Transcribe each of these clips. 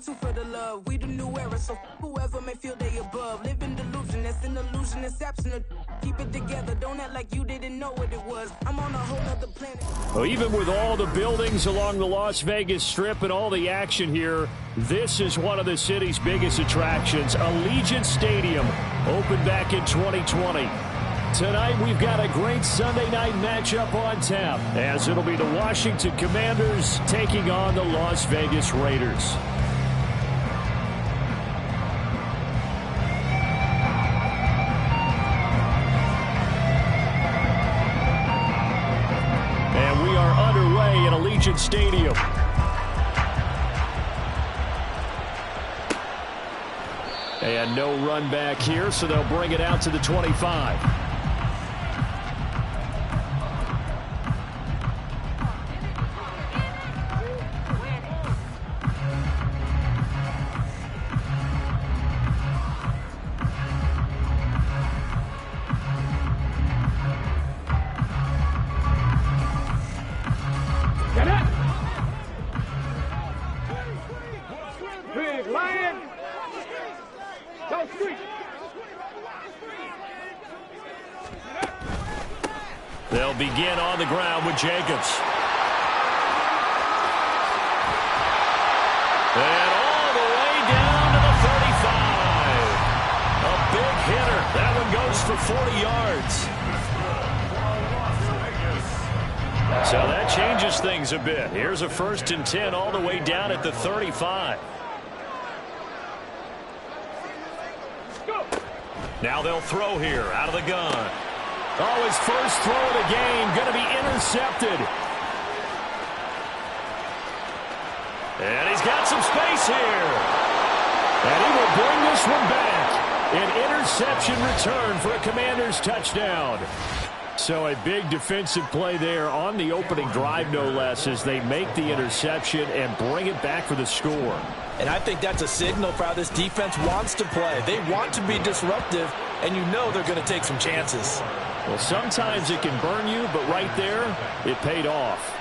too for the love. We the new era, so whoever may feel they above. Live in delusion, that's an illusion, that's absent. Keep it together, don't act like you didn't know what it was. I'm on a whole other planet. Well, even with all the buildings along the Las Vegas Strip and all the action here, this is one of the city's biggest attractions. Allegiant Stadium opened back in 2020. Tonight, we've got a great Sunday night matchup on tap, as it'll be the Washington Commanders taking on the Las Vegas Raiders. And we are underway at Allegiant Stadium. And no run back here, so they'll bring it out to the 25. They'll begin on the ground with Jacobs. And all the way down to the 35. A big hitter. That one goes for 40 yards. So that changes things a bit. Here's a 1st and 10 all the way down at the 35. Now they'll throw here out of the gun. Oh, his first throw of the game going to be intercepted. And he's got some space here. And he will bring this one back. An interception return for a Commanders touchdown. So a big defensive play there on the opening drive, no less, as they make the interception and bring it back for the score. And I think that's a signal for how this defense wants to play. They want to be disruptive, and you know they're going to take some chances. Well, sometimes it can burn you, but right there, it paid off.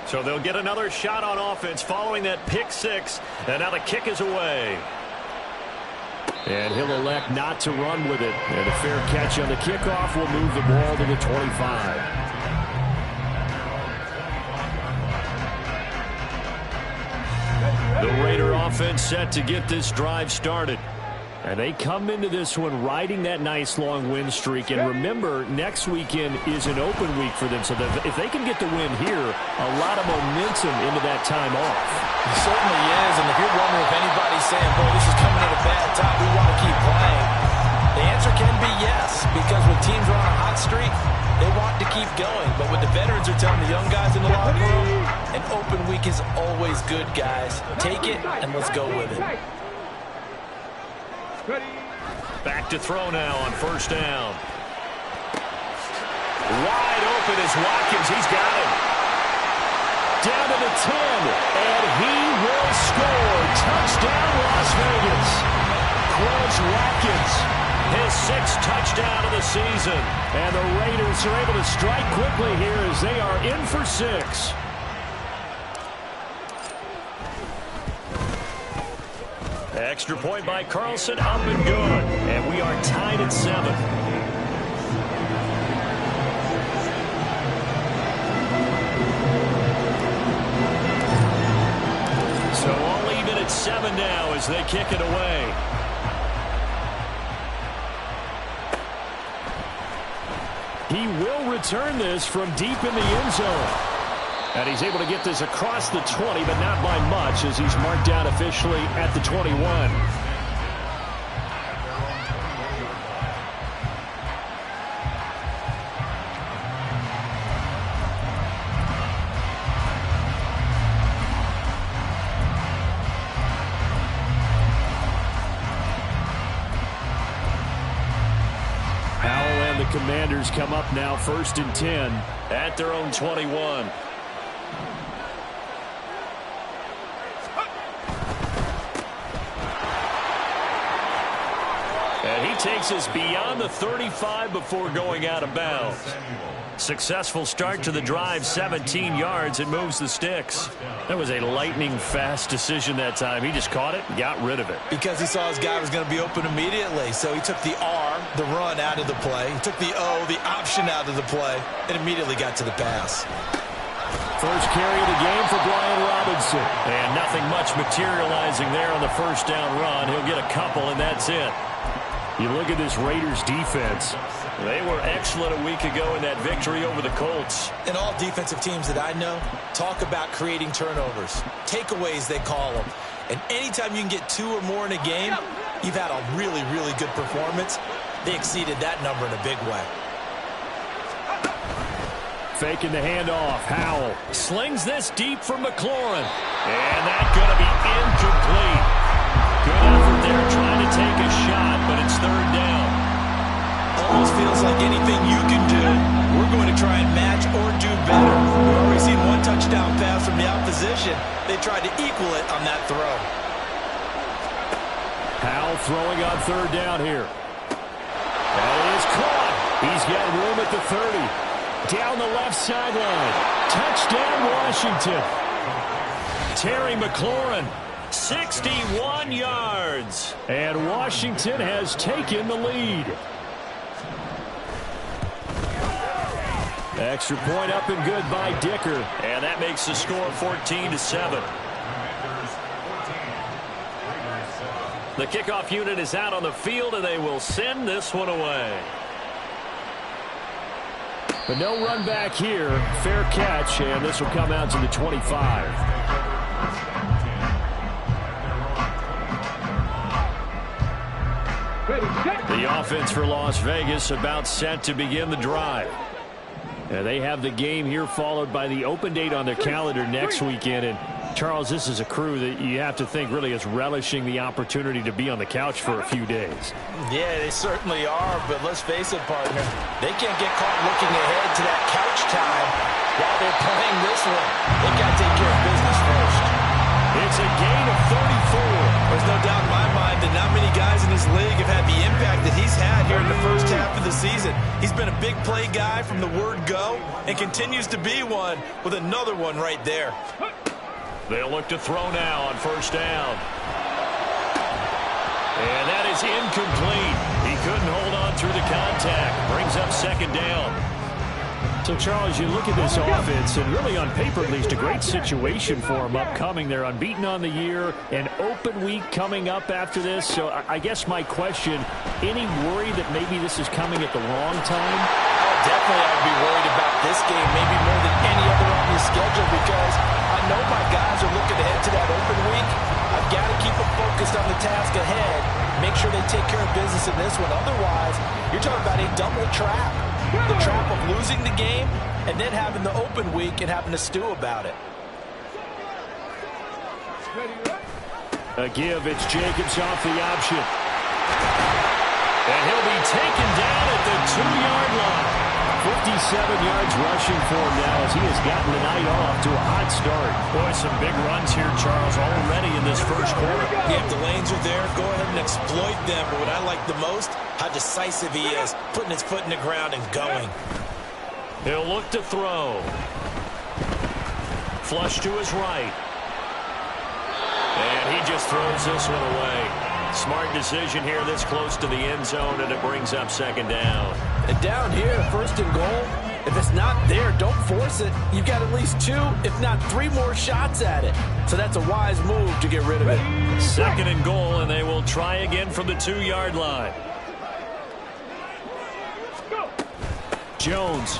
So they'll get another shot on offense following that pick six, and now the kick is away. And he'll elect not to run with it. And a fair catch on the kickoff will move the ball to the 25. The Raider offense set to get this drive started. And they come into this one riding that nice long win streak. And remember, next weekend is an open week for them. So that if they can get the win here, a lot of momentum into that time off. It certainly is. And if you're wondering if anybody's saying, boy, this is coming at a bad time, we want to keep playing, the answer can be yes. Because when teams are on a hot streak, they want to keep going. But what the veterans are telling the young guys in the locker room, an open week is always good, guys. Take it and let's go with it. Back to throw now on 1st down. Wide open is Watkins. He's got it. Down to the 10, and he will score. Touchdown, Las Vegas. Quez Watkins, his 6th touchdown of the season. And the Raiders are able to strike quickly here as they are in for 6. Extra point by Carlson, up and good. And we are tied at 7. So all even at 7 now as they kick it away. He will return this from deep in the end zone. And he's able to get this across the 20, but not by much, as he's marked down officially at the 21. Powell and the Commanders come up now 1st and 10 at their own 21. takes us beyond the 35 before going out of bounds. Successful start to the drive, 17 yards, and moves the sticks. That was a lightning-fast decision that time. He just caught it and got rid of it. Because he saw his guy was going to be open immediately, so he took the R, the run, out of the play. He took the O, the option, out of the play, and immediately got to the pass. First carry of the game for Brian Robinson. And nothing much materializing there on the first down run. He'll get a couple, and that's it. You look at this Raiders defense. They were excellent a week ago in that victory over the Colts. And all defensive teams that I know talk about creating turnovers. Takeaways, they call them. And anytime you can get 2 or more in a game, you've had a really, really good performance. They exceeded that number in a big way. Faking the handoff. Howell slings this deep for McLaurin. And that's going to be incomplete. Good effort there trying to take a shot, but it's third down. Almost feels like anything you can do, we're going to try and match or do better. We've already seen one touchdown pass from the opposition. They tried to equal it on that throw. Howell throwing on third down here. That is caught. He's got room at the 30. Down the left sideline. Touchdown, Washington. Terry McLaurin, 61 yards. And Washington has taken the lead. Extra point up and good by Dicker. And that makes the score 14-7. The kickoff unit is out on the field, and they will send this one away. But no run back here. Fair catch, and this will come out to the 25. The offense for Las Vegas about set to begin the drive. And they have the game here followed by the open date on their calendar next weekend. And Charles, this is a crew that you have to think really is relishing the opportunity to be on the couch for a few days. Yeah, they certainly are, but let's face it, partner, they can't get caught looking ahead to that couch time while they're playing this one. They got to take care of business first. It's a gain of 34. There's no doubt in my mind that not many guys in this league have had the impact that he's had here in the first half of the season. He's been a big play guy from the word go and continues to be one with another one right there. They'll look to throw now on first down. And that is incomplete. He couldn't hold on through the contact. Brings up second down. So, Charles, you look at this offense, and really on paper at least, a great situation for them upcoming. They're unbeaten on the year, an open week coming up after this. So I guess my question, any worry that maybe this is coming at the wrong time? Definitely I'd be worried about this game, maybe more than any other on the schedule, because I know my guys are looking ahead to that open week. I've got to keep them focused on the task ahead, make sure they take care of business in this one. Otherwise, you're talking about a double trap. The trap of losing the game and then having the open week and having to stew about it. A give, it's Jacobs off the option. And he'll be taken down at the 2-yard line. 57 yards rushing for him now as he has gotten the night off to a hot start. Boy, some big runs here, Charles, already in this first quarter. Yeah, if the lanes are there, go ahead and exploit them. But what I like the most, how decisive he is, putting his foot in the ground and going. He'll look to throw. Flush to his right. And he just throws this one away. Smart decision here this close to the end zone, and it brings up second down. And down here, first and goal, if it's not there, don't force it. You've got at least 2, if not 3 more shots at it. So that's a wise move to get rid of it. Second and goal, and they will try again from the 2-yard line. Jones.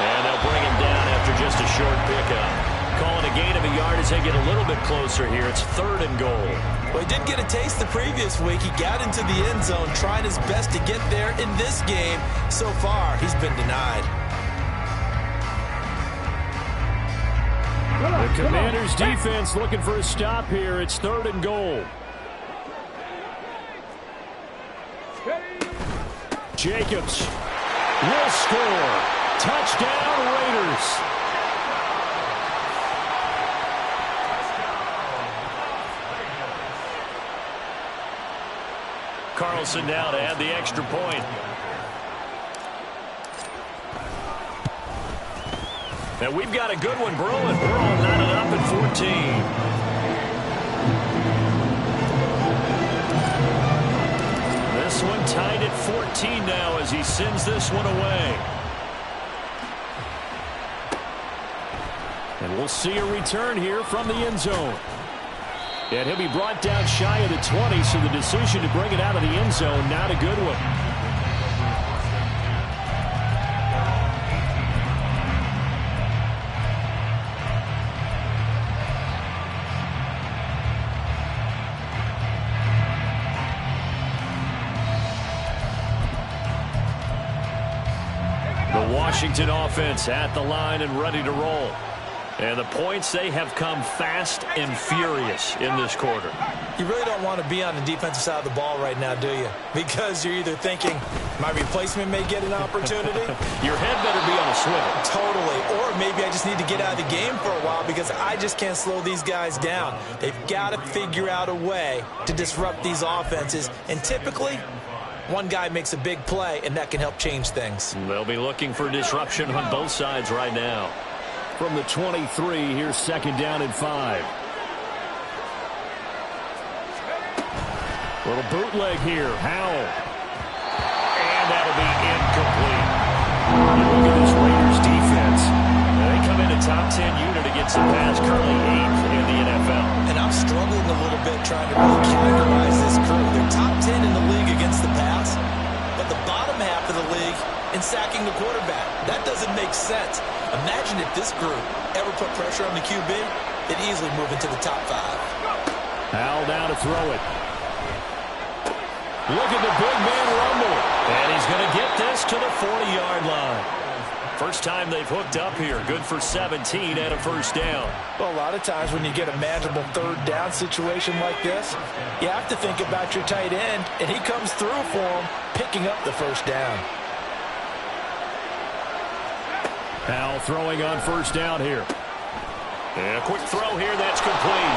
And they'll bring him down after just a short pickup. Calling a gain of a yard as they get a little bit closer here. It's third and goal. Well, he did get a taste the previous week. He got into the end zone, trying his best to get there in this game. So far, he's been denied. The Commanders' defense looking for a stop here. It's third and goal. Jacobs will score. Touchdown, Raiders. Carlson now to add the extra point. And we've got a good one brewing. We're all knotted up at 14. This one tied at 14 now as he sends this one away. And we'll see a return here from the end zone. And he'll be brought down shy of the 20, so the decision to bring it out of the end zone, not a good one. The Washington offense at the line and ready to roll. And the points, they have come fast and furious in this quarter. You really don't want to be on the defensive side of the ball right now, do you? Because you're either thinking, my replacement may get an opportunity. Your head better be on a swivel. Totally. Or maybe I just need to get out of the game for a while because I just can't slow these guys down. They've got to figure out a way to disrupt these offenses. And typically, one guy makes a big play, and that can help change things. They'll be looking for disruption on both sides right now. From the 23, here's second down and 5. Little bootleg here. Howell. And that'll be incomplete. You look at this Raiders defense. They come in a top 10 unit against the pass, currently 8th in the NFL. And I'm struggling a little bit trying to really categorize this crew. They're top 10 in the league against the pass, but the bottom half of the league in sacking the quarterback. That doesn't make sense. Imagine if this group ever put pressure on the QB, it'd easily move into the top 5. Howell now to throw it. Look at the big man rumble. And he's going to get this to the 40-yard line. First time they've hooked up here. Good for 17 and a first down. Well, a lot of times when you get a manageable third down situation like this, you have to think about your tight end, and he comes through for him, picking up the first down. Howell throwing on first down here. And a quick throw here that's complete.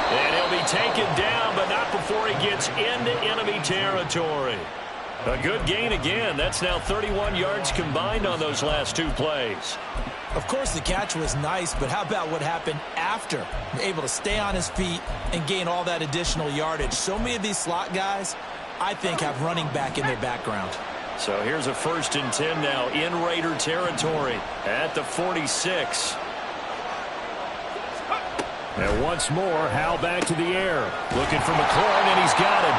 And he'll be taken down, but not before he gets into enemy territory. A good gain again. That's now 31 yards combined on those last 2 plays. Of course, the catch was nice, but how about what happened after? Able to stay on his feet and gain all that additional yardage. So many of these slot guys, I think, have running back in their background. So here's a 1st and 10 now in Raider territory at the 46. And once more, Howell back to the air. Looking for McLaurin, and he's got him.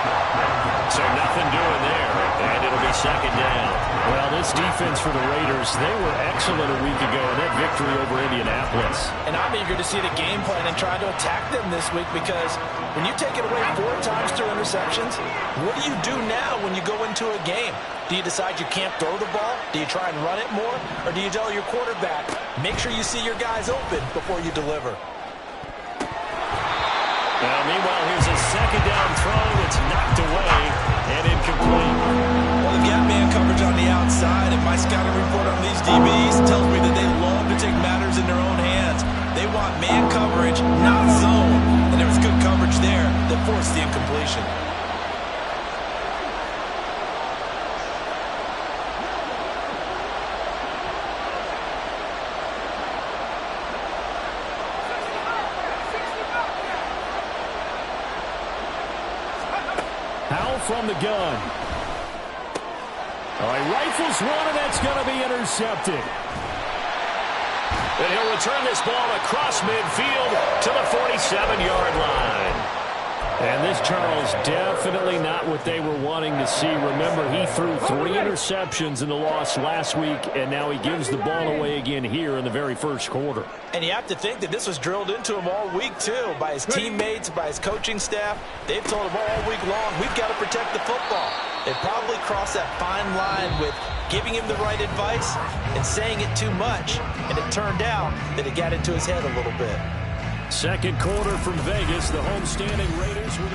So nothing doing there, and it'll be second down. Well, this defense for the Raiders, they were excellent a week ago in that victory over Indianapolis. And I'm eager to see the game plan and try to attack them this week because when you take it away 4 times through interceptions, what do you do now when you go into a game? Do you decide you can't throw the ball? Do you try and run it more? Or do you tell your quarterback, make sure you see your guys open before you deliver? Now, meanwhile, here's a second down throw that's knocked away and incomplete. Well, they've got man coverage on the outside, and my scouting report on these DBs tells me that they love to take matters in their own hands. They want man coverage, not zone. And there was good coverage there that forced the incompletion. Howell from the gun. All right, rifles one, and that's going to be intercepted. And he'll return this ball across midfield to the 47-yard line. And this, Charles, definitely not what they were wanting to see. Remember, he threw 3 interceptions in the loss last week, and now he gives the ball away again here in the very first quarter. And you have to think that this was drilled into him all week, too, by his teammates, by his coaching staff. They've told him all week long, we've got to protect the football. They probably crossed that fine line with giving him the right advice and saying it too much. And it turned out that it got into his head a little bit. Second quarter from Vegas, the homestanding Raiders with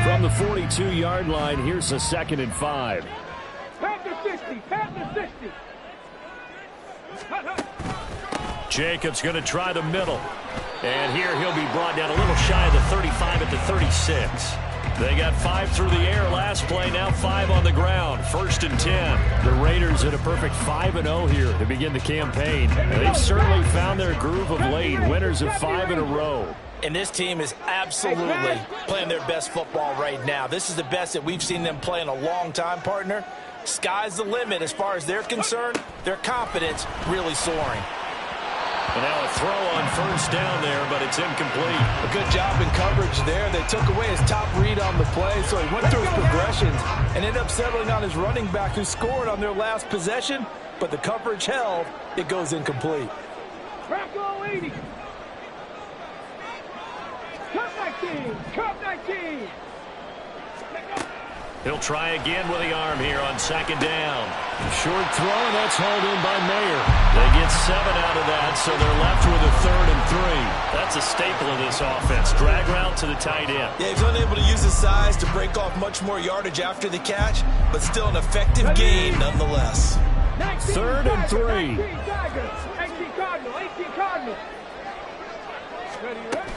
from the 42-yard line. Here's a 2nd and 5. Panther 60, Panther 60. Jacobs going to try the middle. And here he'll be brought down a little shy of the 35 at the 36. They got 5 through the air last play, now 5 on the ground. 1st and 10. The Raiders at a perfect 5-0 here to begin the campaign. They've certainly found their groove of late, winners of 5 in a row. And this team is absolutely playing their best football right now. This is the best that we've seen them play in a long time, partner. Sky's the limit as far as they're concerned. Their confidence really soaring. And now a throw on 1st down there, but it's incomplete. A good job in coverage there. They took away his top read on the play, so he went through his progressions and ended up settling on his running back who scored on their last possession, but the coverage held. It goes incomplete. Crack all 80. Cut 19. Cut 19. He'll try again with the arm here on 2nd down. Short throw, and that's hauled in by Mayer. They get 7 out of that, so they're left with a 3rd and 3. That's a staple of this offense. Drag route to the tight end. Yeah, he's unable to use his size to break off much more yardage after the catch, but still an effective gain nonetheless. 3rd and 3. 18 Tigers. 18 Cardinal. 18 Cardinal. Ready, ready?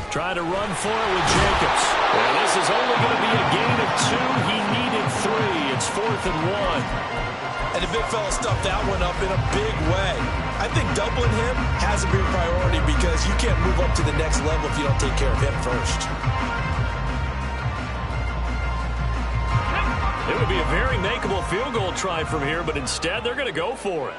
Trying to run for it with Jacobs. Well, this is only going to be a gain of 2. He needed 3. It's 4th and 1. And the big fella stuffed that one up in a big way. I think doubling him has to be a priority because you can't move up to the next level if you don't take care of him first. It would be a very makeable field goal try from here, but instead they're going to go for it.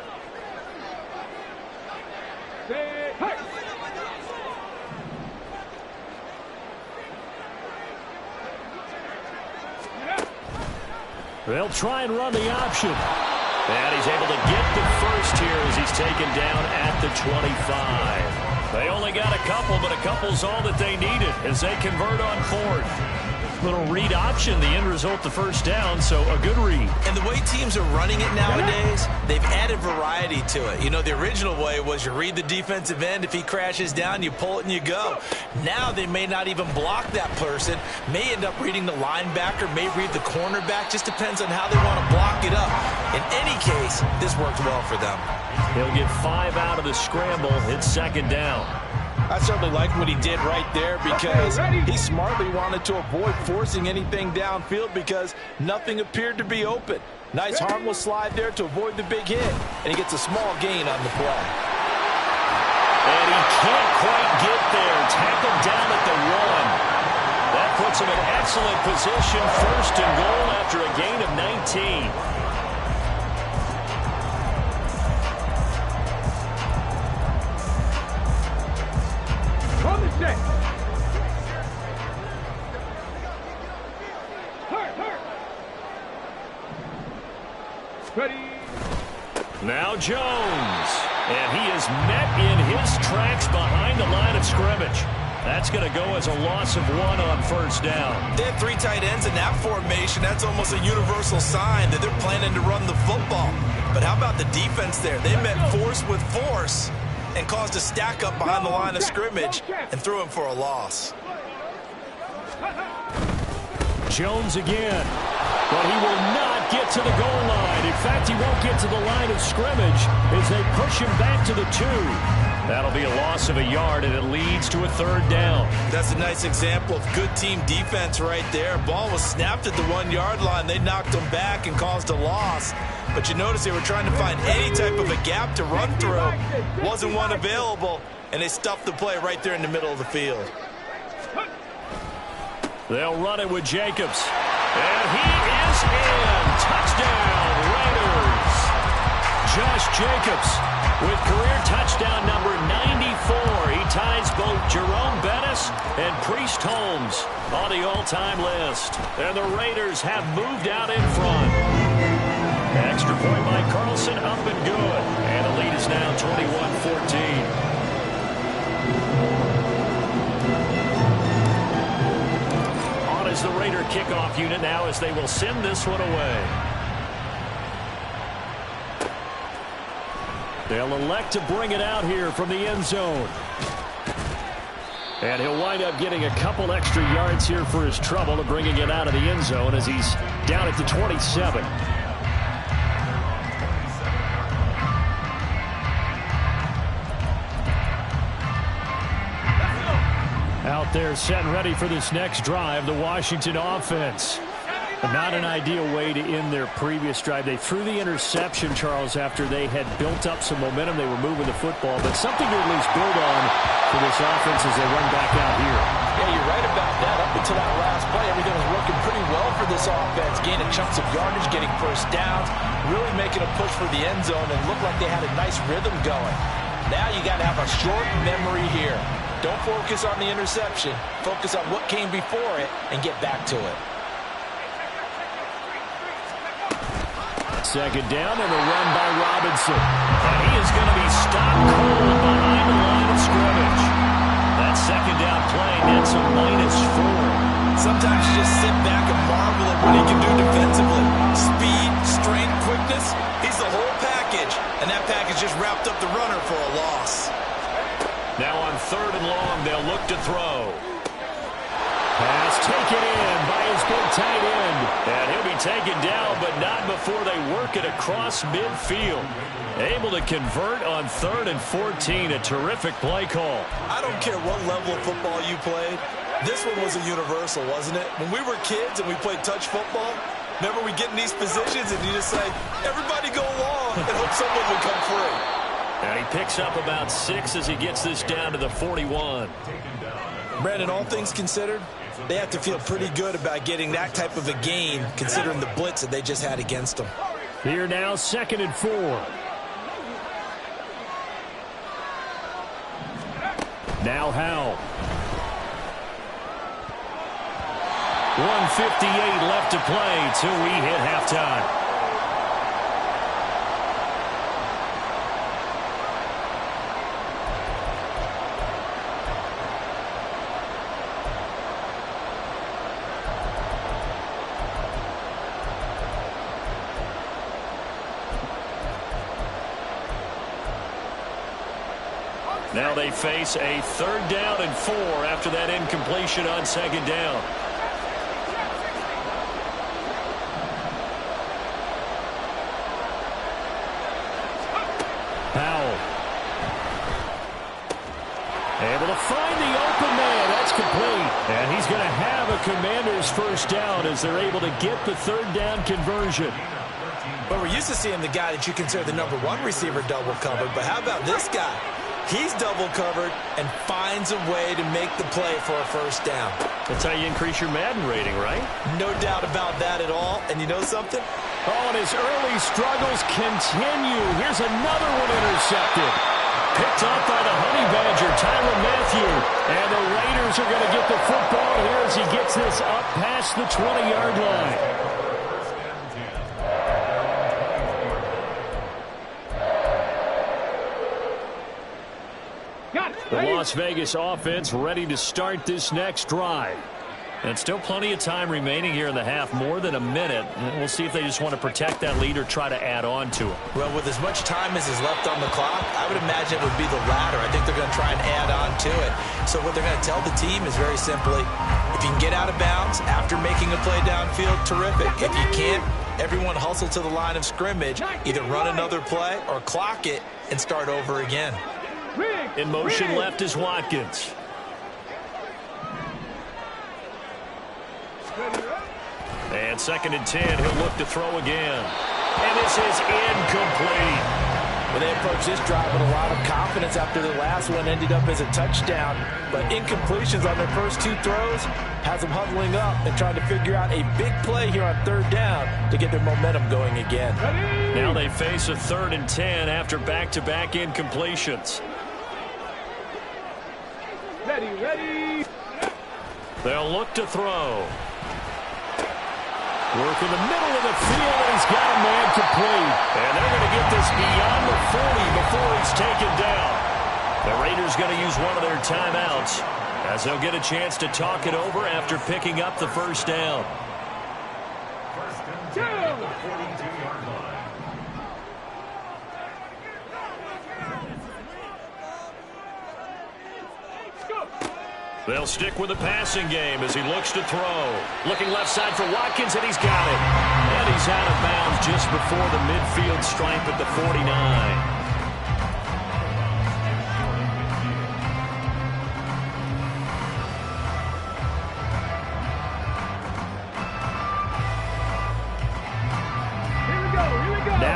They'll try and run the option. And he's able to get the 1st here as he's taken down at the 25. They only got a couple, but a couple's all that they needed as they convert on 4th. Little read option, the end result, the 1st down, so a good read. And the way teams are running it nowadays, they've added variety to it. You know, the original way was you read the defensive end. If he crashes down, you pull it and you go. Now they may not even block that person, may end up reading the linebacker, may read the cornerback. Just depends on how they want to block it up. In any case, this worked well for them. He'll get 5 out of the scramble. It's 2nd down. I certainly like what he did right there because he smartly wanted to avoid forcing anything downfield because nothing appeared to be open. Nice harmless slide there to avoid the big hit, and he gets a small gain on the play. And he can't quite get there. Tackled down at the 1. That puts him in excellent position. 1st and goal after a gain of 19. On the set. Hurt. Ready. Now Jones. And he is met in his tracks behind the line of scrimmage. That's going to go as a loss of 1 on 1st down. They have 3 tight ends in that formation. That's almost a universal sign that they're planning to run the football. But how about the defense there? They met force with force and caused a stack up behind the line of scrimmage and threw him for a loss. Jones again. But he will not get to the goal line. In fact, he won't get to the line of scrimmage as they push him back to the 2. That'll be a loss of a yard, and it leads to a 3rd down. That's a nice example of good team defense right there. Ball was snapped at the 1-yard line. They knocked him back and caused a loss. But you notice they were trying to find any type of a gap to run through. Wasn't one available, and they stuffed the play right there in the middle of the field. They'll run it with Jacobs. And he is in. Touchdown, Raiders. Josh Jacobs with career touchdown number 94. He ties both Jerome Bettis and Priest Holmes on the all-time list. And the Raiders have moved out in front. Extra point by Carlson, up and good. And the lead is now 21-14. Is the Raider kickoff unit now as they will send this one away. They'll elect to bring it out here from the end zone. And he'll wind up getting a couple extra yards here for his trouble of bringing it out of the end zone as he's down at the 27. out there set and ready for this next drive, the Washington offense. Not an ideal way to end their previous drive. They threw the interception, Charles, after they had built up some momentum. They were moving the football, but something to at least build on for this offense as they run back out here. Yeah, you're right about that. Up until that last play, everything was working pretty well for this offense, gaining chunks of yardage, getting first downs, really making a push for the end zone, and looked like they had a nice rhythm going. Now you got to have a short memory here. Don't focus on the interception. Focus on what came before it and get back to it. Second down and a run by Robinson. And he is going to be stopped cold behind the line of scrimmage. That second down play nets a -4. Sometimes you just sit back and marvel at what he can do defensively. Speed, strength, quickness. He's the whole package. And that package just wrapped up the runner for a loss. Now on 3rd and long, they'll look to throw. Pass taken in by his big tight end. And he'll be taken down, but not before they work it across midfield. Able to convert on 3rd and 14. A terrific play call. I don't care what level of football you played. This one was a universal, wasn't it? When we were kids and we played touch football, remember we get in these positions and you just say, everybody go along and hope someone will come free. And he picks up about 6 as he gets this down to the 41. Brandon, all things considered, they have to feel pretty good about getting that type of a gain considering the blitz that they just had against them. Here now, 2nd and 4. Now Howell. 1:58 left to play till we hit halftime. Now they face a 3rd down and 4 after that incompletion on 2nd down. Powell. Able to find the open man. That's complete. And he's going to have a Commander's first down as they're able to get the 3rd down conversion. Well, we're used to seeing the guy that you consider the #1 receiver double covered, but how about this guy? He's double covered and finds a way to make the play for a first down. That's how you increase your Madden rating, right? No doubt about that at all. And you know something? Oh, and his early struggles continue. Here's another one intercepted. Picked off by the Honey Badger, Tyrann Mathieu. And the Raiders are going to get the football here as he gets this up past the 20-yard line. The Las Vegas offense ready to start this next drive. And still plenty of time remaining here in the half, more than a minute. And we'll see if they just want to protect that lead or try to add on to it. Well, with as much time as is left on the clock, I would imagine it would be the latter. I think they're going to try and add on to it. So what they're going to tell the team is very simply, if you can get out of bounds after making a play downfield, terrific. If you can't, everyone hustle to the line of scrimmage, either run another play or clock it and start over again. In motion left is Watkins. And 2nd and 10, he'll look to throw again. And this is incomplete. Well, they approached this drive with a lot of confidence after the last one ended up as a touchdown. But incompletions on their first 2 throws has them huddling up and trying to figure out a big play here on 3rd down to get their momentum going again. Now they face a 3rd and 10 after back-to-back incompletions. Ready. They'll look to throw. Work in the middle of the field, and he's got a man complete. And they're going to get this beyond the 40 before he's taken down. The Raiders going to use one of their timeouts as they'll get a chance to talk it over after picking up the first down. Two. They'll stick with the passing game as he looks to throw. Looking left side for Watkins, and he's got it. And he's out of bounds just before the midfield stripe at the 49.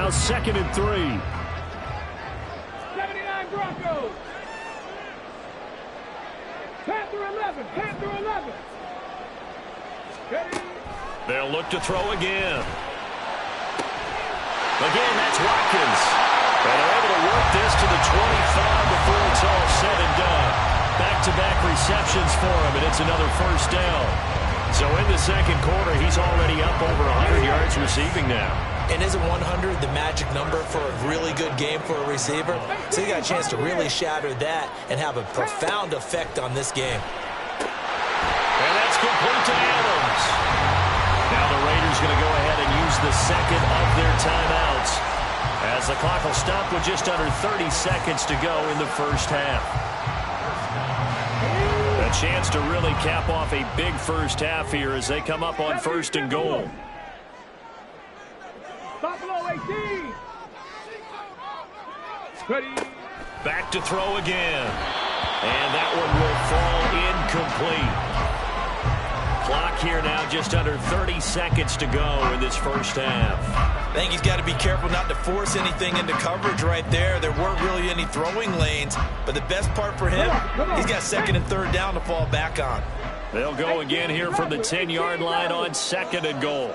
Now 2nd and 3. 79 Broncos. Panther 11. Panther 11. Ready? They'll look to throw again. Again, that's Watkins. And they're able to work this to the 25 before it's all said and done. Back-to-back receptions for him, and it's another first down. So in the second quarter, he's already up over 100 yards receiving now. And isn't 100 the magic number for a really good game for a receiver? So he got a chance to really shatter that and have a profound effect on this game. And that's complete to Adams. Now the Raiders going to go ahead and use the second of their timeouts, as the clock will stop with just under 30 seconds to go in the first half. A chance to really cap off a big first half here as they come up on 1st and goal. Buffalo 18. Ready? Back to throw again. And that one will fall incomplete. Clock here now just under 30 seconds to go in this first half. I think he's got to be careful not to force anything into coverage right there. There weren't really any throwing lanes, but the best part for him, he's got 2nd and 3rd down to fall back on. They'll go again here from the 10-yard line on 2nd and goal.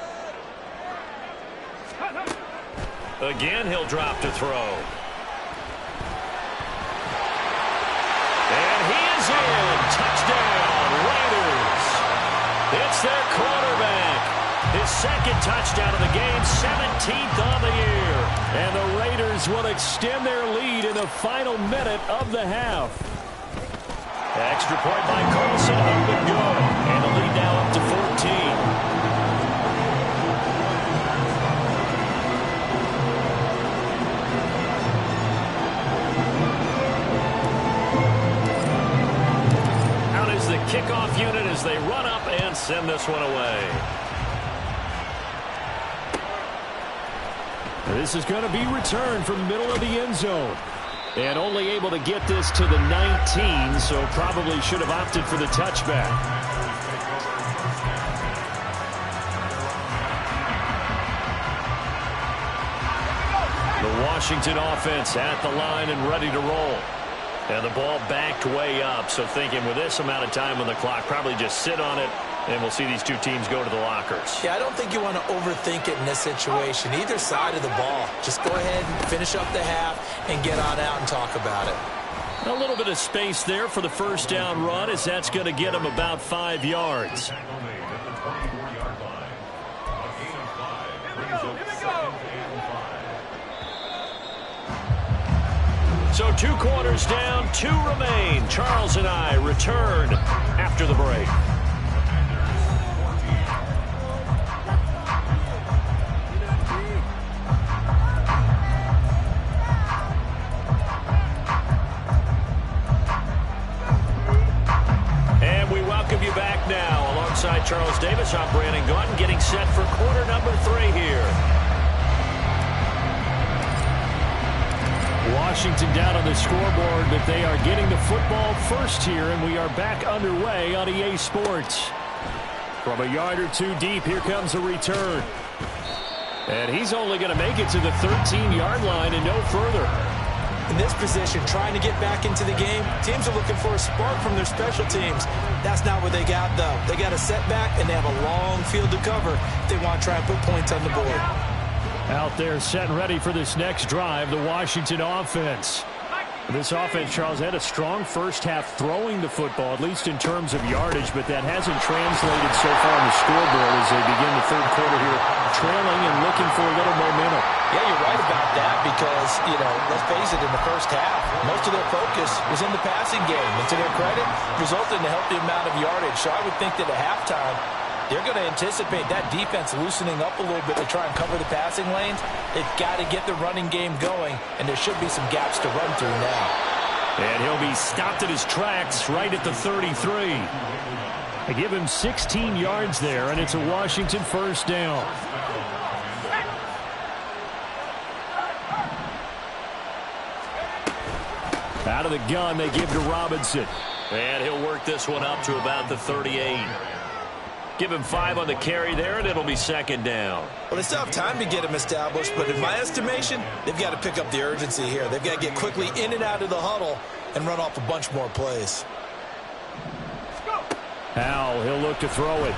Again, he'll drop to throw. And he is in. Touchdown, Raiders. It's their quarterback. His 2nd touchdown of the game, 17th on the year. And the Raiders will extend their lead in the final minute of the half. Extra point by Carlson, up and good. And the lead now up to 14. The kickoff unit as they run up and send this one away. This is going to be returned from the middle of the end zone. And only able to get this to the 19, so probably should have opted for the touchback. The Washington offense at the line and ready to roll. And the ball backed way up, so thinking with this amount of time on the clock, probably just sit on it, and we'll see these two teams go to the lockers. Yeah, I don't think you want to overthink it in this situation. Either side of the ball. Just go ahead and finish up the half and get on out and talk about it. A little bit of space there for the first down run, as that's going to get them about 5 yards. So 2 quarters down, 2 remain. Charles and I return after the break. And we welcome you back now. Alongside Charles Davis, I'm Brandon Gaudin, getting set for quarter number 3 here. Washington down on the scoreboard, but they are getting the football first here, and we are back underway on EA Sports. From a yard or 2 deep, here comes a return. And he's only going to make it to the 13-yard line and no further. In this position, trying to get back into the game, teams are looking for a spark from their special teams. That's not what they got, though. They got a setback, and they have a long field to cover if they want to try and put points on the board. Out there set and ready for this next drive, the Washington offense. This offense, Charles, had a strong first half throwing the football, at least in terms of yardage, but that hasn't translated so far on the scoreboard as they begin the third quarter here, trailing and looking for a little momentum. Yeah, you're right about that because, let's face it, in the first half, most of their focus was in the passing game. And to their credit, resulted in a healthy amount of yardage. So I would think that at halftime, they're going to anticipate that defense loosening up a little bit to try and cover the passing lanes. They've got to get the running game going, and there should be some gaps to run through now. And he'll be stopped at his tracks right at the 33. They give him 16 yards there, and it's a Washington first down. Out of the gun, they give to Robinson. And he'll work this one up to about the 38. Give him 5 on the carry there, and it'll be second down. Well, they still have time to get him established, but in my estimation, they've got to pick up the urgency here. They've got to get quickly in and out of the huddle and run off a bunch more plays. Howell, he'll look to throw it.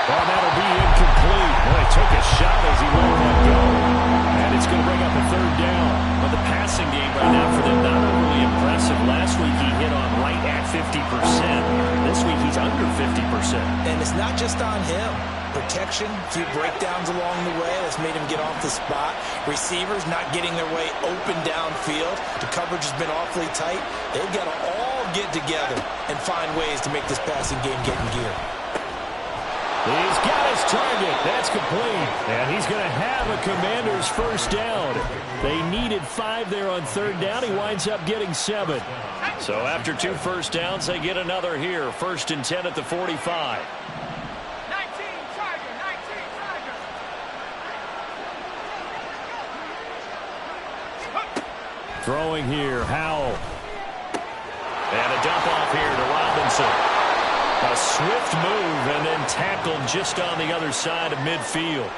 Oh, that'll be incomplete. Boy, he took a shot as he let that go. And it's going to bring up a third down. But the passing game right now for them, not overly impressive. Last week he hit on right at 50%. This week he's under 50%. And it's not just on him. Protection, a few breakdowns along the way that's made him get off the spot. Receivers not getting their way open downfield. The coverage has been awfully tight. They've got to all get together and find ways to make this passing game get in gear. He's got his target. That's complete. And he's going to have a Commander's first down. They needed 5 there on third down. He winds up getting 7. So after 2 first downs, they get another here. 1st and 10 at the 45. 19, Tiger, 19, Tiger. Throwing here, Howell. And a dump off here to Robinson. A swift move and then tackled just on the other side of midfield.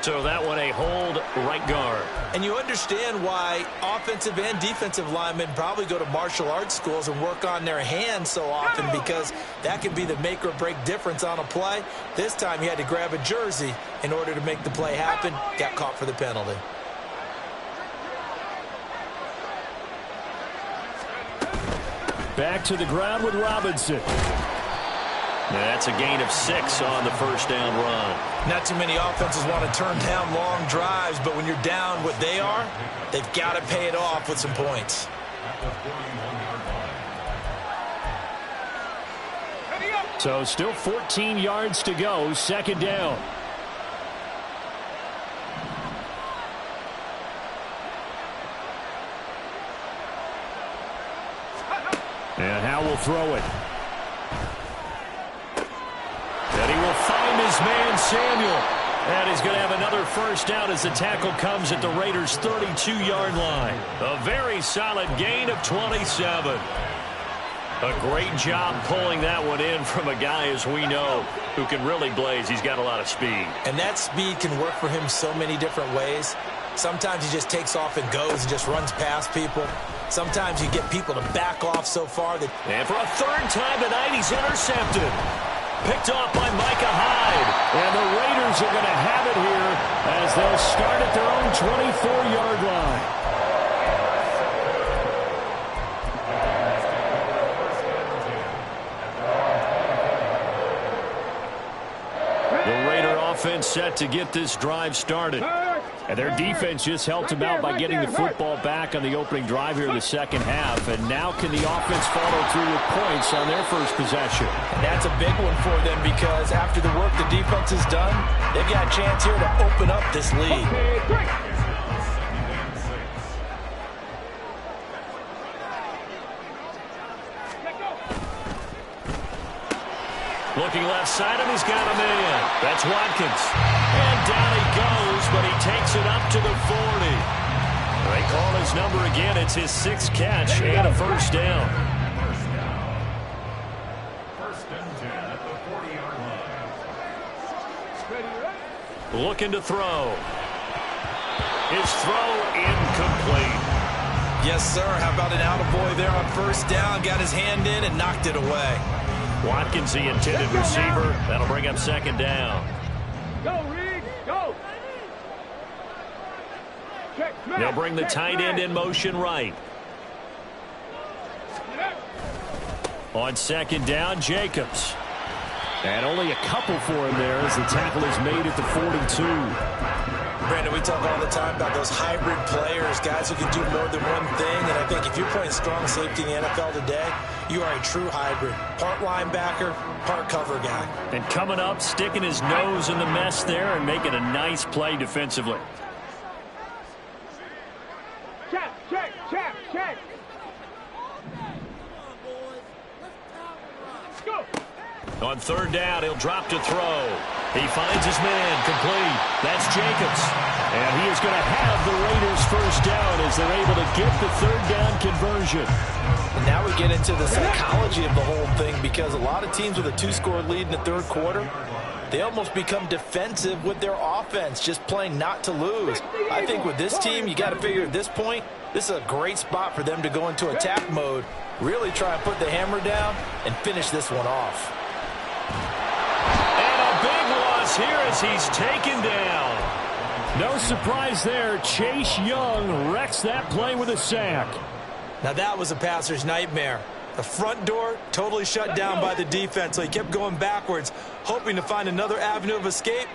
So that one a hold right guard. And you understand why offensive and defensive linemen probably go to martial arts schools and work on their hands so often, because that can be the make or break difference on a play. This time he had to grab a jersey in order to make the play happen. Got caught for the penalty. Back to the ground with Robinson. That's a gain of 6 on the first down run. Not too many offenses want to turn down long drives, but when you're down what they are, they've got to pay it off with some points. So still 14 yards to go, second down. And Howell will throw it. And he will find his man, Samuel. And he's going to have another first down as the tackle comes at the Raiders' 32-yard line. A very solid gain of 27. A great job pulling that one in from a guy, as we know, who can really blaze. He's got a lot of speed. And that speed can work for him so many different ways. Sometimes he just takes off and goes and just runs past people. Sometimes you get people to back off so far that... And for a third time tonight, he's intercepted. Picked off by Micah Hyde. And the Raiders are going to have it here as they'll start at their own 24-yard line. The Raider offense set to get this drive started. And their defense just helped them out by getting the football back on the opening drive here in the second half. And now can the offense follow through with points on their first possession? And that's a big one for them, because after the work the defense has done, they've got a chance here to open up this lead. Looking left side, and he's got a man. That's Watkins. And down he goes, but he takes it up to the 40. They call his number again. It's his 6th catch and a first down. First and 10 at the 40-yard line. Looking to throw. His throw incomplete. Yes, sir. How about an attaboy there on first down? Got his hand in and knocked it away. Watkins, the intended receiver. That'll bring up second down. Go, Reed, go. They'll bring the tight end in motion right. On second down, Jacobs. And only a couple for him there as the tackle is made at the 42. Brandon, we talk all the time about those hybrid players, guys who can do more than one thing. And I think if you're playing strong safety in the NFL today, you are a true hybrid. Part linebacker, part cover guy. And coming up, sticking his nose in the mess there and making a nice play defensively. Check, check, check, check. Go. On third down, he'll drop to throw. He finds his man, complete. That's Jacobs. And he is going to have the Raiders first down as they're able to get the third down conversion. And now we get into the psychology of the whole thing, because a lot of teams with a 2-score lead in the third quarter, they almost become defensive with their offense, just playing not to lose. I think with this team, you got to figure at this point, this is a great spot for them to go into attack mode, really try and put the hammer down and finish this one off. And a big loss here as he's taken down. No surprise there. Chase Young wrecks that play with a sack. Now that was a passer's nightmare. The front door totally shut down by the defense, so he kept going backwards, hoping to find another avenue of escape.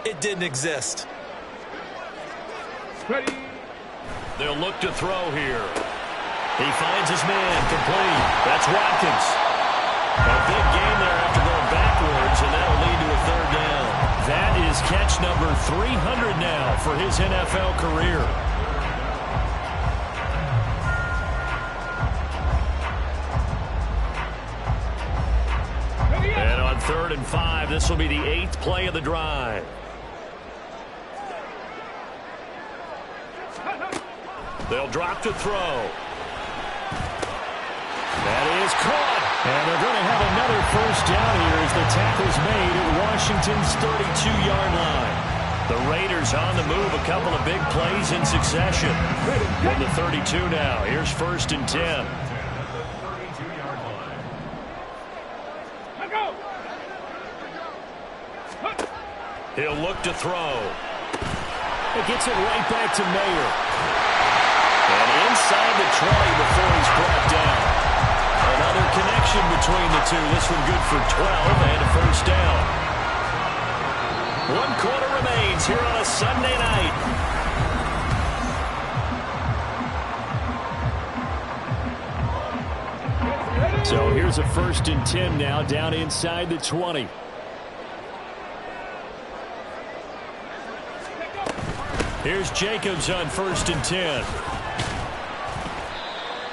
It didn't exist. Ready. They'll look to throw here. He finds his man complete. That's Watkins. A big gain there after going backwards, and that'll lead to a third down. That is catch number 300 now for his NFL career. And on 3rd and 5, this will be the 8th play of the drive. They'll drop to throw. That is caught. And they're going to have another first down here as the tackle's made at Washington's 32-yard line. The Raiders on the move, a couple of big plays in succession. From the 32 now. Here's 1st and 10. He'll look to throw. It gets it right back to Mayer. And inside the 20 before he's brought down. Another connection between the two. This one good for 12 and a first down. 1 quarter remains here on a Sunday night. So here's a 1st and 10 now down inside the 20. Here's Jacobs on 1st and 10.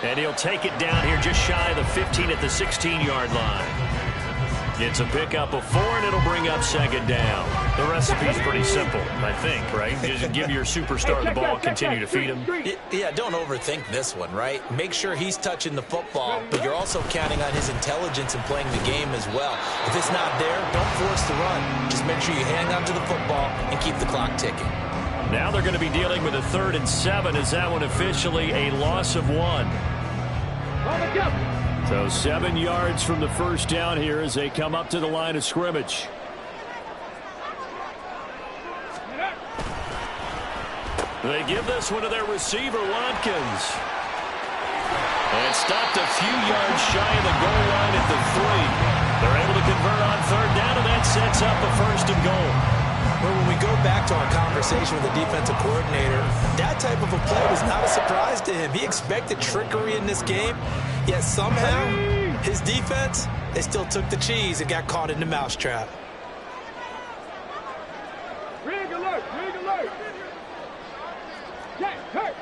And he'll take it down here just shy of the 15 at the 16-yard line. It's a pickup of 4, and it'll bring up 2nd down. The recipe's pretty simple, I think, right? Just give your superstar the ball, continue to feed him. Yeah, don't overthink this one, right? Make sure he's touching the football, but you're also counting on his intelligence in playing the game as well. If it's not there, don't force the run. Just make sure you hang on to the football and keep the clock ticking. Now they're going to be dealing with a 3rd and 7. Is that one officially a loss of 1? So 7 yards from the first down here as they come up to the line of scrimmage. They give this one to their receiver, Watkins. And stopped a few yards shy of the goal line at the 3. They're able to convert on 3rd down, and that sets up a 1st and goal. But when we go back to our conversation with the defensive coordinator, that type of a play was not a surprise to him. He expected trickery in this game, yet somehow his defense, they still took the cheese and got caught in the mousetrap. Rig alert, rig alert. Jack, hurt,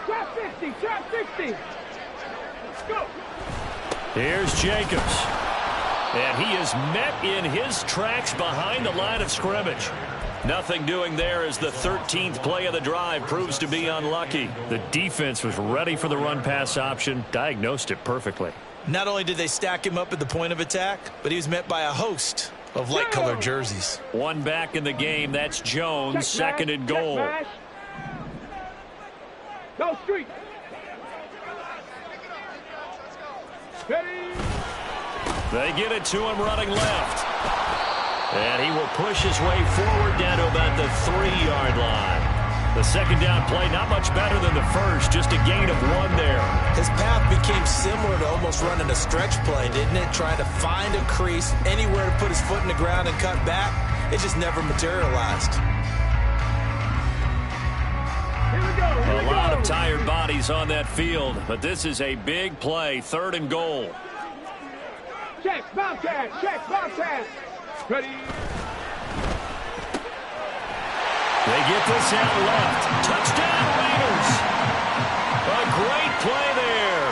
trap 50, trap 50. Let's go. Here's Jacobs. And he is met in his tracks behind the line of scrimmage. Nothing doing there as the 13th play of the drive proves to be unlucky. The defense was ready for the run-pass option, diagnosed it perfectly. Not only did they stack him up at the point of attack, but he was met by a host of light-colored jerseys. One back in the game, that's Jones, 2nd and goal. No street. Ready. They get it to him running left. And he will push his way forward down to about the 3-yard line. The 2nd down play, not much better than the first, just a gain of 1 there. His path became similar to almost running a stretch play, didn't it? Trying to find a crease, anywhere to put his foot in the ground and cut back. It just never materialized. A lot of tired bodies on that field, but this is a big play, 3rd and goal. Check, Bobcat, check, Bobcat. Ready. They get this out left. Touchdown, Raiders. A great play there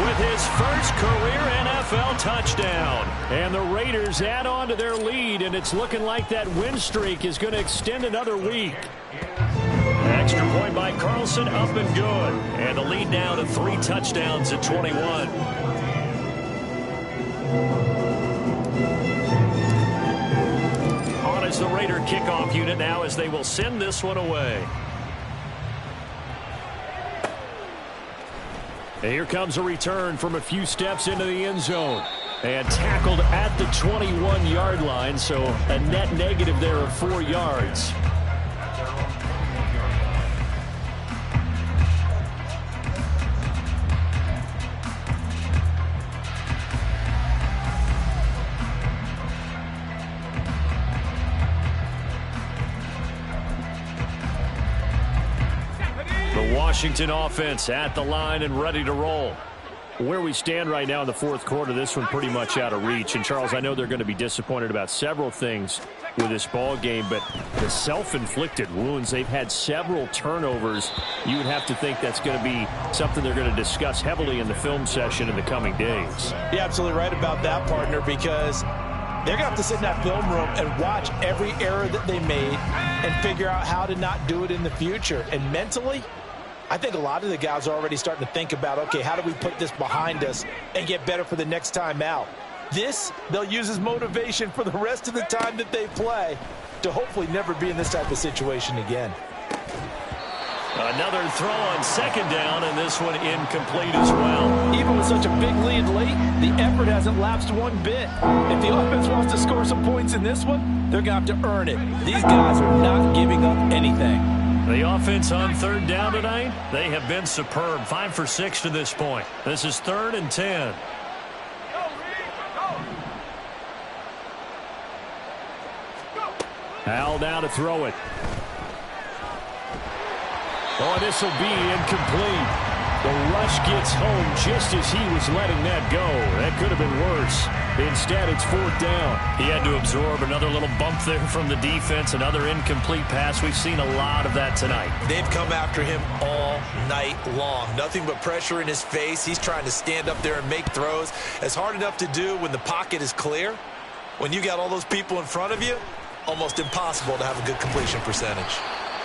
with his first career NFL touchdown. And the Raiders add on to their lead, and it's looking like that win streak is going to extend another week. Extra point by Carlson, up and good. And the lead now to 3 touchdowns at 21. On is the Raider kickoff unit now as they will send this one away. And here comes a return from a few steps into the end zone. And tackled at the 21-yard line, so a net negative there of 4 yards. The Washington offense at the line and ready to roll. Where we stand right now in the fourth quarter, this one pretty much out of reach. And, Charles, I know they're going to be disappointed about several things with this ball game, but the self-inflicted wounds, they've had several turnovers. You would have to think that's going to be something they're going to discuss heavily in the film session in the coming days. You're absolutely right about that, partner, because they're going to have to sit in that film room and watch every error that they made and figure out how to not do it in the future. And mentally, I think a lot of the guys are already starting to think about, okay, how do we put this behind us and get better for the next time out? This, they'll use as motivation for the rest of the time that they play to hopefully never be in this type of situation again. Another throw on second down, and this one incomplete as well. Even with such a big lead late, the effort hasn't lapsed one bit. If the offense wants to score some points in this one, they're going to have to earn it. These guys are not giving up anything. The offense on third down tonight, they have been superb. 5 for 6 to this point. This is 3rd and 10. Al now to throw it. Oh, this will be incomplete. The rush gets home just as he was letting that go. That could have been worse. Instead, it's 4th down. He had to absorb another little bump there from the defense, another incomplete pass. We've seen a lot of that tonight. They've come after him all night long. Nothing but pressure in his face. He's trying to stand up there and make throws. It's hard enough to do when the pocket is clear. When you got all those people in front of you, almost impossible to have a good completion percentage.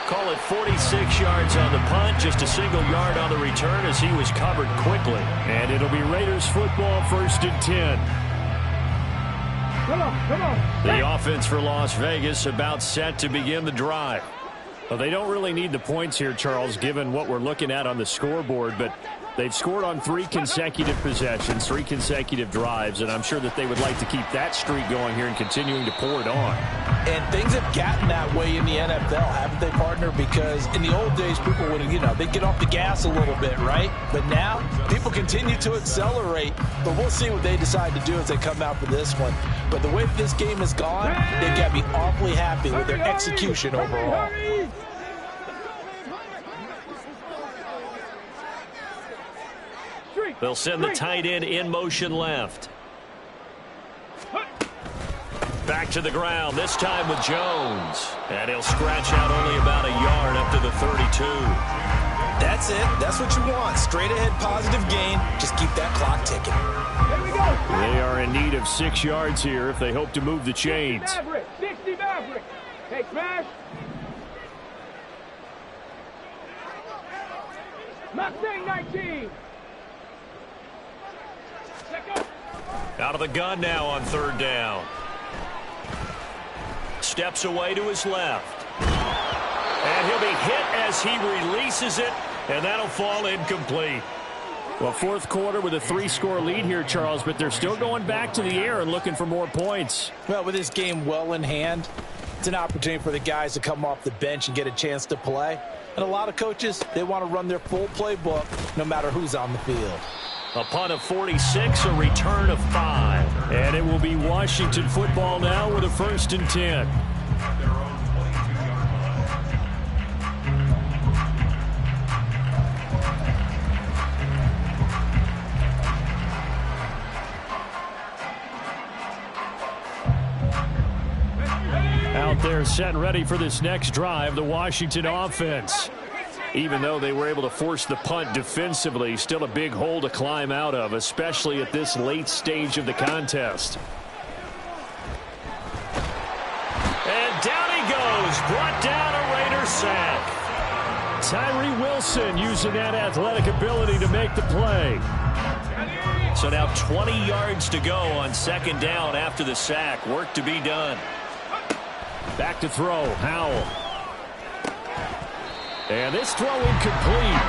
Call it 46 yards on the punt, just a single yard on the return as he was covered quickly. And it'll be Raiders football, 1st and 10. Come on. The offense for Las Vegas about set to begin the drive. Well, they don't really need the points here, Charles, given what we're looking at on the scoreboard, but they've scored on 3 consecutive possessions, 3 consecutive drives, and I'm sure that they would like to keep that streak going here and continuing to pour it on. And things have gotten that way in the NFL, haven't they, partner? Because in the old days, people would, they'd get off the gas a little bit, right? But now, people continue to accelerate. But we'll see what they decide to do as they come out for this one. But the way that this game has gone, they've got to be awfully happy with their execution overall. They'll send the tight end in motion left. Back to the ground, this time with Jones. And he'll scratch out only about a yard up to the 32. That's it. That's what you want. Straight ahead positive gain. Just keep that clock ticking. Here we go. They are in need of 6 yards here if they hope to move the chains. 60 Maverick. Hey, smash. Mustang 19. Out of the gun now on 3rd down. Steps away to his left. And he'll be hit as he releases it, and that'll fall incomplete. Well, 4th quarter with a 3-score lead here, Charles, but they're still going back to the air and looking for more points. Well, with this game well in hand, it's an opportunity for the guys to come off the bench and get a chance to play. And a lot of coaches, they want to run their full playbook no matter who's on the field. A punt of 46, a return of 5. And it will be Washington football now with a 1st and 10. Out there set and ready for this next drive, the Washington offense. Even though they were able to force the punt defensively, still a big hole to climb out of, especially at this late stage of the contest. And down he goes, brought down a Raider sack. Tyree Wilson using that athletic ability to make the play. So now 20 yards to go on second down after the sack. Work to be done. Back to throw, Howell. And this throw incomplete.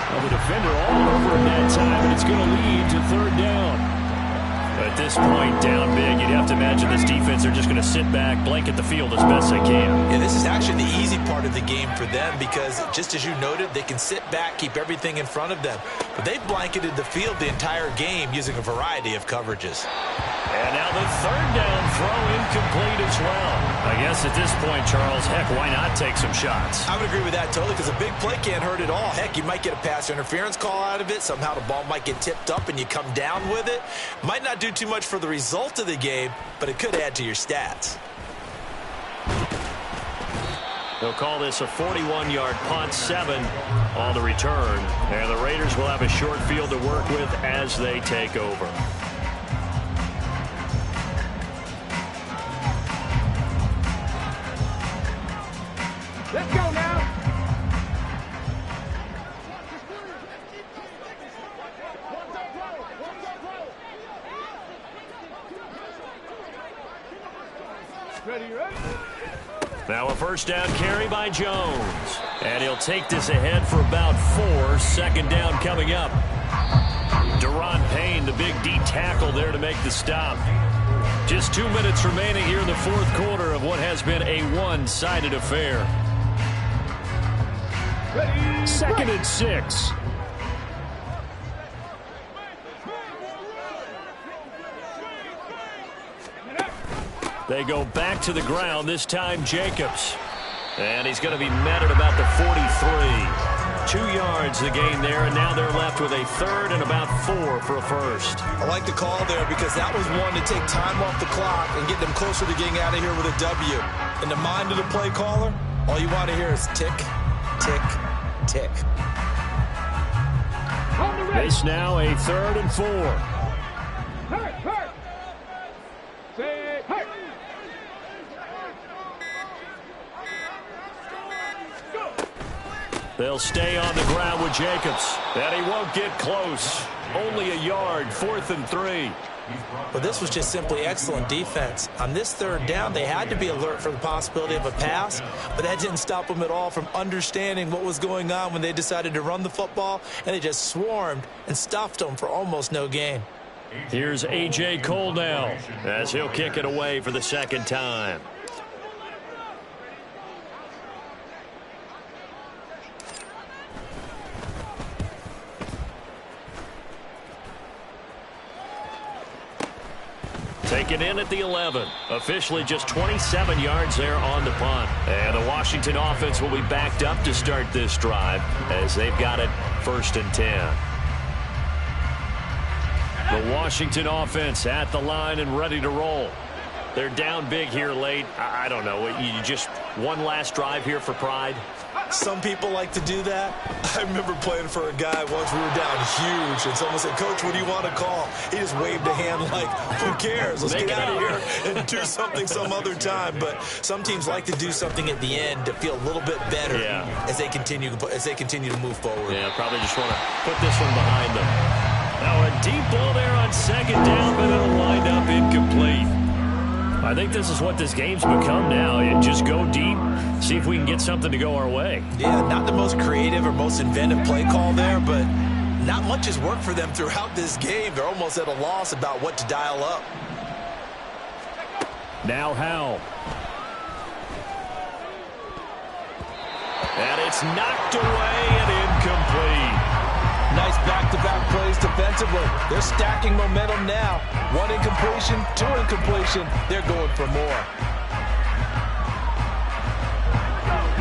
Well, the defender all over him that time, and it's going to lead to third down. At this point, down big, you'd have to imagine this defense are just going to sit back, blanket the field as best they can. Yeah, this is actually the easy part of the game for them because, just as you noted, they can sit back, keep everything in front of them. But they've blanketed the field the entire game using a variety of coverages. And now the third down throw incomplete as well. I guess at this point, Charles, heck, why not take some shots? I would agree with that totally because a big play can't hurt at all. Heck, you might get a pass interference call out of it. Somehow the ball might get tipped up and you come down with it. Might not do too much for the result of the game, but it could add to your stats. They'll call this a 41-yard punt, 7 on the return. And the Raiders will have a short field to work with as they take over. Let's go now. Ready, ready? Now a first down carry by Jones. And he'll take this ahead for about 4. Second down coming up. Deron Payne, the big D tackle there to make the stop. Just 2 minutes remaining here in the fourth quarter of what has been a one-sided affair. Second and 6. They go back to the ground, this time Jacobs. And he's going to be met at about the 43. 2 yards the gain there, and now they're left with a third and about 4 for a first. I like the call there because that was one to take time off the clock and get them closer to getting out of here with a W. In the mind of the play caller, all you want to hear is tick, tick, tick. This now a third and 4. Hurt, hurt. Say hurt. They'll stay on the ground with Jacobs. And he won't get close. Only a yard, 4th and 3. But this was just simply excellent defense. On this third down, they had to be alert for the possibility of a pass, but that didn't stop them at all from understanding what was going on when they decided to run the football, and they just swarmed and stuffed them for almost no gain. Here's A.J. Cole now as he'll kick it away for the second time. Taken in at the 11. Officially just 27 yards there on the punt. And the Washington offense will be backed up to start this drive as they've got it 1st and 10. The Washington offense at the line and ready to roll. They're down big here late. I don't know. You just one last drive here for pride? Some people like to do that. I remember playing for a guy once. We were down huge, and someone said, "Coach, what do you want to call?" He just waved a hand like, "Who cares? Let's get out of here and do something some other time." But some teams like to do something at the end to feel a little bit better as they continue to move forward. Yeah, probably just want to put this one behind them. Now a deep ball there on second down, but it'll wind up incomplete. I think this is what this game's become now. You just go deep, see if we can get something to go our way. Yeah, not the most creative or most inventive play call there, but not much has worked for them throughout this game. They're almost at a loss about what to dial up. Now Howell. And it's knocked away and incomplete. Nice back-to-back plays defensively. They're stacking momentum now. 1 incompletion, 2 incompletion. They're going for more.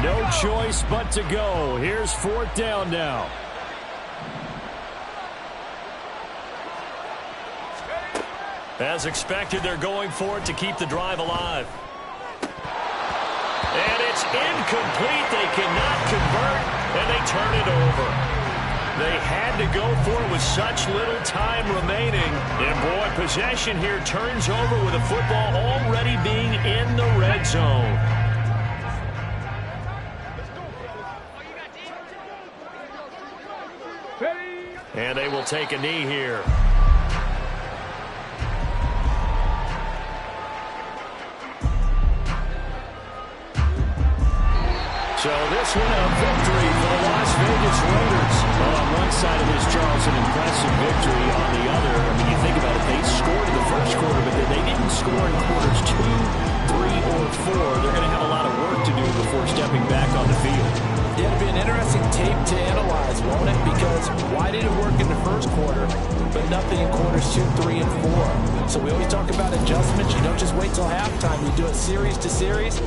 No choice but to go. Here's 4th down now. As expected, they're going for it to keep the drive alive. And it's incomplete. They cannot convert, and they turn it over. They had to go for it with such little time remaining. And, boy, possession here turns over with the football already being in the red zone. And they will take a knee here. So this one a victory for the Las Vegas Raiders. Well, on one side of this, Charles, an impressive victory. On the other, I mean, you think about it, they scored in the first quarter, but then they didn't score in quarters 2, 3, or 4. They're going to have a lot of work to do before stepping back on the field. Yeah, it'll be an interesting tape to analyze, won't it? Because why did it work in the first quarter, but nothing in quarters 2, 3, and 4? So we always talk about adjustments. You don't just wait till halftime. You do it series to series.